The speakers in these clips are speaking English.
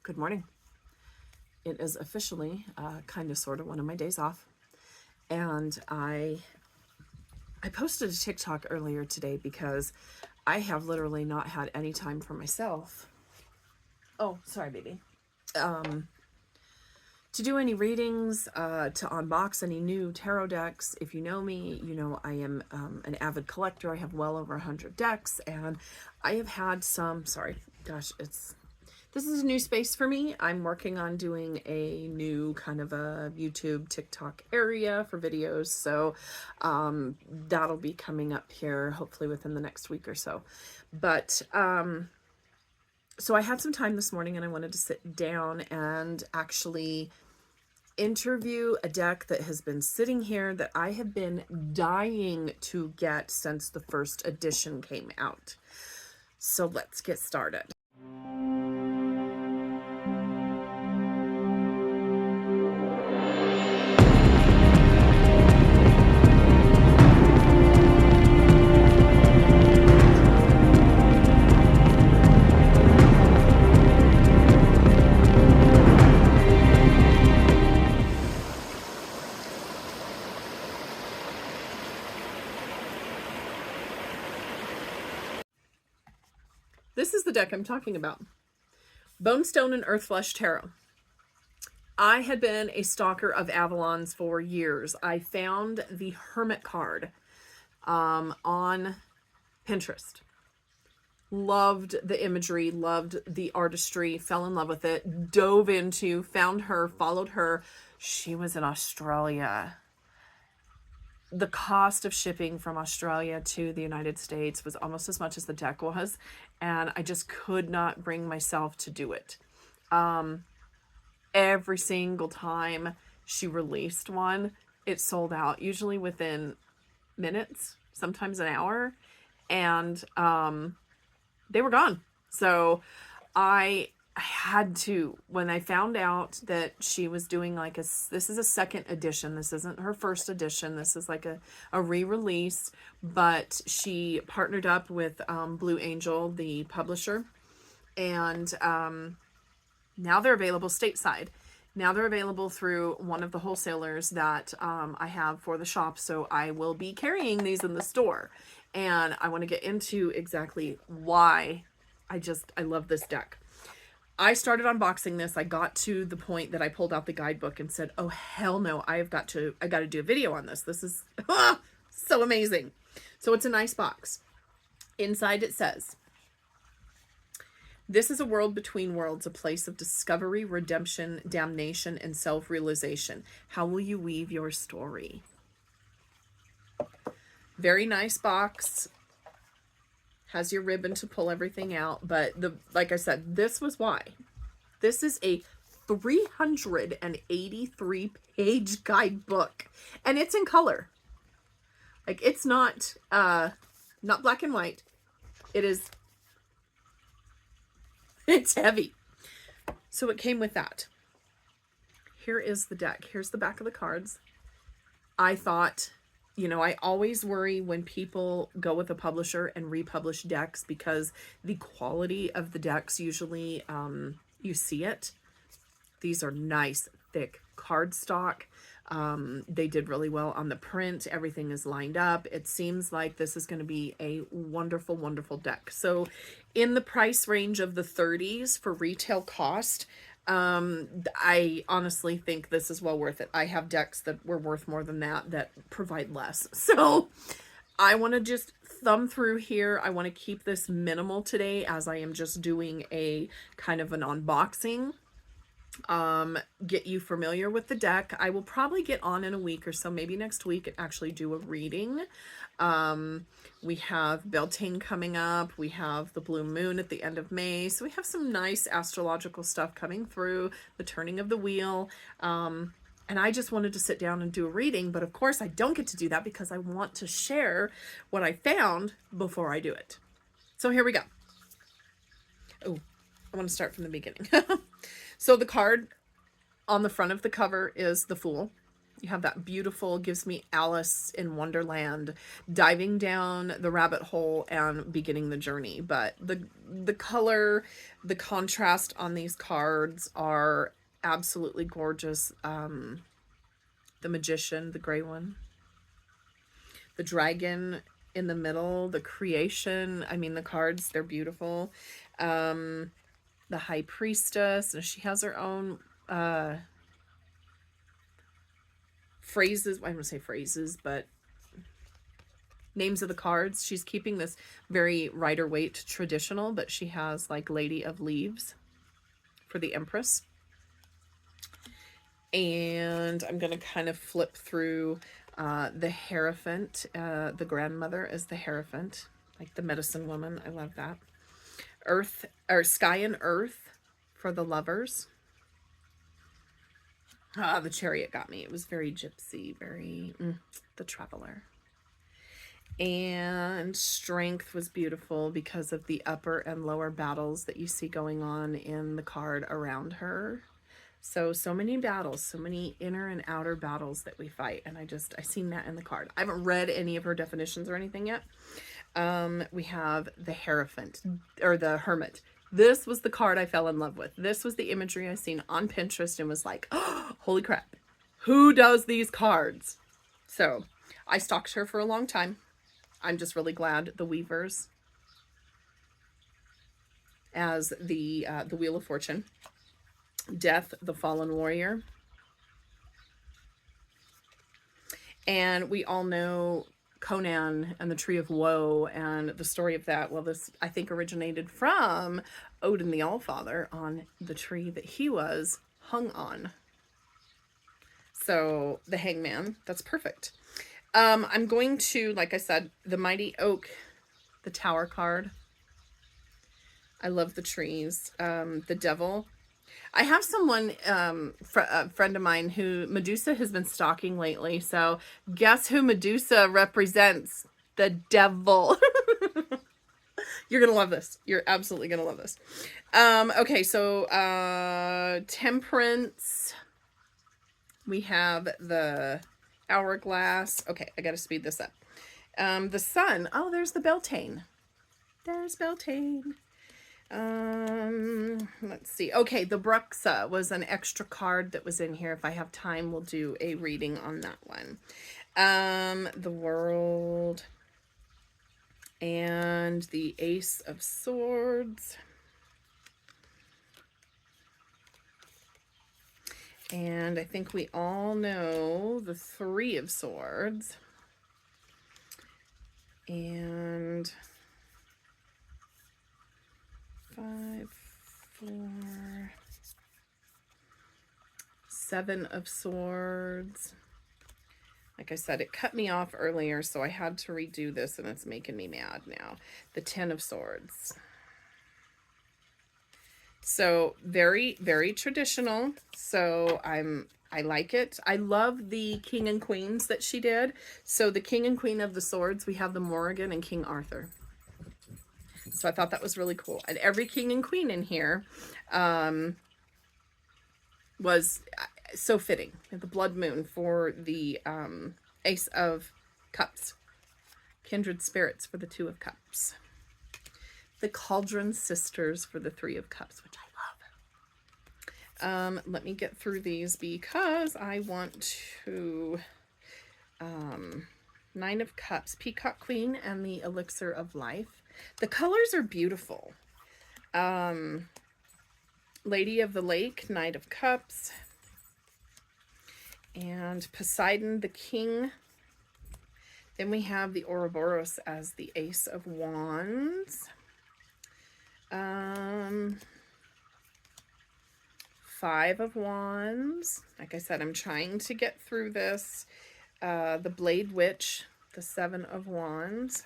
Good morning. It is officially kind of sort of one of my days off. And I posted a TikTok earlier today because I have literally not had any time for myself. Oh, sorry, baby. To do any readings, to unbox any new tarot decks. If you know me, you know I am an avid collector. I have well over 100 decks, and I have had some, this is a new space for me. I'm working on doing a new kind of a YouTube, TikTok area for videos. So that'll be coming up here hopefully within the next week or so. But so I had some time this morning and I wanted to sit down and actually interview a deck that has been sitting here that I have been dying to get since the first edition came out. So let's get started. This is the deck I'm talking about. Bonestone and Earthflesh Tarot. I had been a stalker of Avalon's for years. I found the Hermit card on Pinterest. Loved the imagery, loved the artistry, fell in love with it, dove into, found her, followed her. She was in Australia. The cost of shipping from Australia to the United States was almost as much as the deck was, and I just could not bring myself to do it. Every single time she released one, it sold out, usually within minutes, sometimes an hour, and they were gone. So I had to, when I found out that she was doing like this is a second edition. This isn't her first edition. This is like a re-release, but she partnered up with Blue Angel, the publisher, and now they're available stateside. Now they're available through one of the wholesalers that I have for the shop. So I will be carrying these in the store, and I want to get into exactly why I love this deck. I started unboxing this. I got to the point that I pulled out the guidebook and said, oh, hell no, I got to do a video on this. This is so amazing. So it's a nice box. Inside it says, this is a world between worlds, a place of discovery, redemption, damnation, and self-realization. How will you weave your story? Very nice box. Has your ribbon to pull everything out, but like I said, this was why. This is a 383 page guidebook, and it's in color. Like, it's not black and white. It's heavy. So it came with that. Here is the deck. Here's the back of the cards. I thought, you know, I always worry when people go with a publisher and republish decks because the quality of the decks usually, you see it. These are nice, thick cardstock. They did really well on the print. Everything is lined up. It seems like this is going to be a wonderful, wonderful deck. So in the price range of the 30s for retail cost, I honestly think this is well worth it. I have decks that were worth more than that provide less. So I want to just thumb through here. I want to keep this minimal today as I am just doing a kind of an unboxing. Get you familiar with the deck. I will probably get on in a week or so, maybe next week, and actually do a reading. We have Beltane coming up. We have the blue moon at the end of May. So we have some nice astrological stuff coming through, the turning of the wheel. And I just wanted to sit down and do a reading, but of course I don't get to do that because I want to share what I found before I do it. So here we go. Oh, I want to start from the beginning. So the card on the front of the cover is the Fool. You have that beautiful, gives me Alice in Wonderland, diving down the rabbit hole and beginning the journey. But the color, the contrast on these cards are absolutely gorgeous. The Magician, the gray one. The Dragon in the middle, the Creation. I mean, the cards, they're beautiful. The High Priestess, and she has her own phrases. I don't say phrases, but names of the cards. She's keeping this very Rider-Waite traditional, but she has like Lady of Leaves for the Empress. And I'm going to kind of flip through the Hierophant. The grandmother is the Hierophant, like the medicine woman. I love that. Earth, or Sky and Earth for the Lovers. The Chariot got me. It was very gypsy, very the Traveler. And Strength was beautiful because of the upper and lower battles that you see going on in the card around her. So many battles, so many inner and outer battles that we fight. And I seen that in the card. I haven't read any of her definitions or anything yet. We have the Hierophant, or the Hermit. This was the card I fell in love with. This was the imagery I seen on Pinterest and was like, oh, holy crap, who does these cards? So I stalked her for a long time. I'm just really glad the Weavers as the Wheel of Fortune. Death, the Fallen Warrior. And we all know Conan and the Tree of Woe and the story of that. Well, this, I think, originated from Odin the Allfather on the tree that he was hung on. So the Hangman, that's perfect. I'm going to, like I said, the Mighty Oak, the Tower card. I love the trees. The Devil. I have someone, a friend of mine who Medusa has been stalking lately. So guess who Medusa represents? The devil. You're going to love this. You're absolutely going to love this. Okay, so Temperance. We have the Hourglass. Okay, I got to speed this up. The Sun. Oh, there's the Beltane. There's Beltane. Let's see. Okay, the Bruxa was an extra card that was in here. If I have time, we'll do a reading on that one. The World and the Ace of Swords. And I think we all know the Three of Swords. And 5, 4, 7 of Swords. Like I said, it cut me off earlier, so I had to redo this, and it's making me mad now. The 10 of Swords. So very, very traditional. So I like it. I love the King and Queens that she did. So the King and Queen of the Swords, we have the Morrigan and King Arthur. So I thought that was really cool. And every king and queen in here was so fitting. The Blood Moon for the Ace of Cups. Kindred Spirits for the Two of Cups. The Cauldron Sisters for the Three of Cups, which I love. Let me get through these because I want to... Nine of Cups, Peacock Queen, and the Elixir of Life. The colors are beautiful. Lady of the Lake, Knight of Cups. And Poseidon, the King. Then we have the Ouroboros as the Ace of Wands. 5 of Wands. Like I said, I'm trying to get through this. The Blade Witch, the 7 of Wands.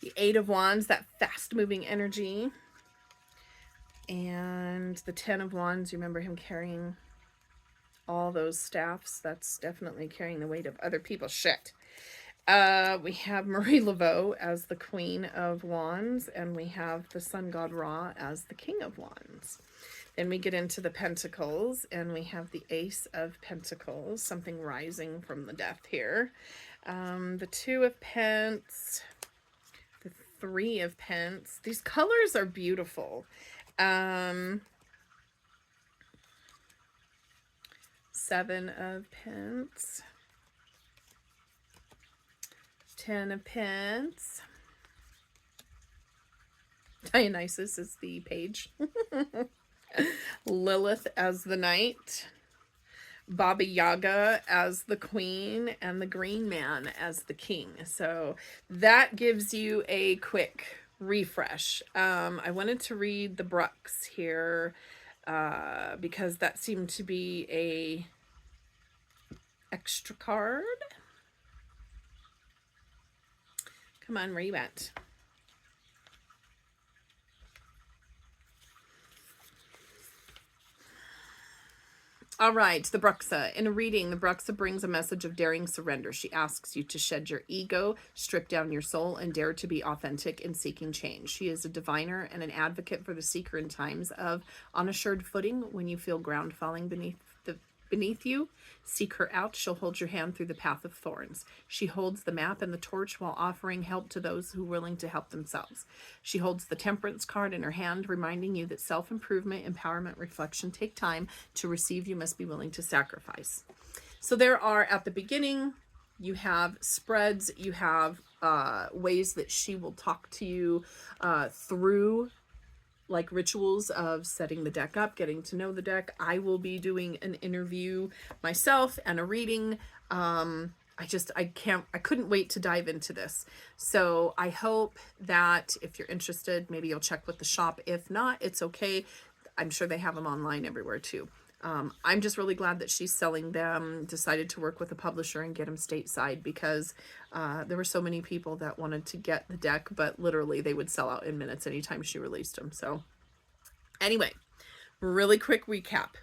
The 8 of Wands, that fast-moving energy. And the 10 of Wands, you remember him carrying all those staffs? That's definitely carrying the weight of other people's shit. We have Marie Laveau as the Queen of Wands, and we have the Sun God Ra as the King of Wands. Then we get into the Pentacles, and we have the Ace of Pentacles, something rising from the death here. The Two of Pence, the Three of Pence. These colors are beautiful. Seven of Pence. Ten of Pence. Dionysus is the page. Lilith as the knight. Baba Yaga as the queen, and the Green Man as the king. So that gives you a quick refresh. I wanted to read the Brooks here because that seemed to be a extra card. Come on, where you at? All right, the Bruxa. In a reading, the Bruxa brings a message of daring surrender. She asks you to shed your ego, strip down your soul, and dare to be authentic in seeking change. She is a diviner and an advocate for the seeker in times of unassured footing. When you feel ground falling beneath you, seek her out. She'll hold your hand through the path of thorns. She holds the map and the torch while offering help to those who are willing to help themselves. She holds the Temperance card in her hand, reminding you that self-improvement, empowerment, reflection take time. To receive, you must be willing to sacrifice. So there are, at the beginning, you have spreads, you have ways that she will talk to you through, like rituals of setting the deck up, getting to know the deck. I will be doing an interview myself and a reading. I couldn't wait to dive into this. So I hope that if you're interested, maybe you'll check with the shop. If not, it's okay. I'm sure they have them online everywhere too. I'm just really glad that she's selling them, decided to work with a publisher and get them stateside, because there were so many people that wanted to get the deck, but literally they would sell out in minutes anytime she released them. So anyway, really quick recap.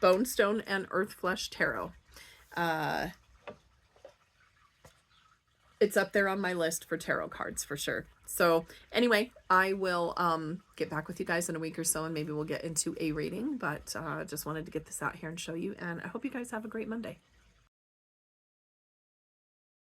Bone Stone and Earthflesh Tarot. It's up there on my list for tarot cards for sure. So anyway, I will get back with you guys in a week or so, and maybe we'll get into a reading, but just wanted to get this out here and show you, and I hope you guys have a great Monday.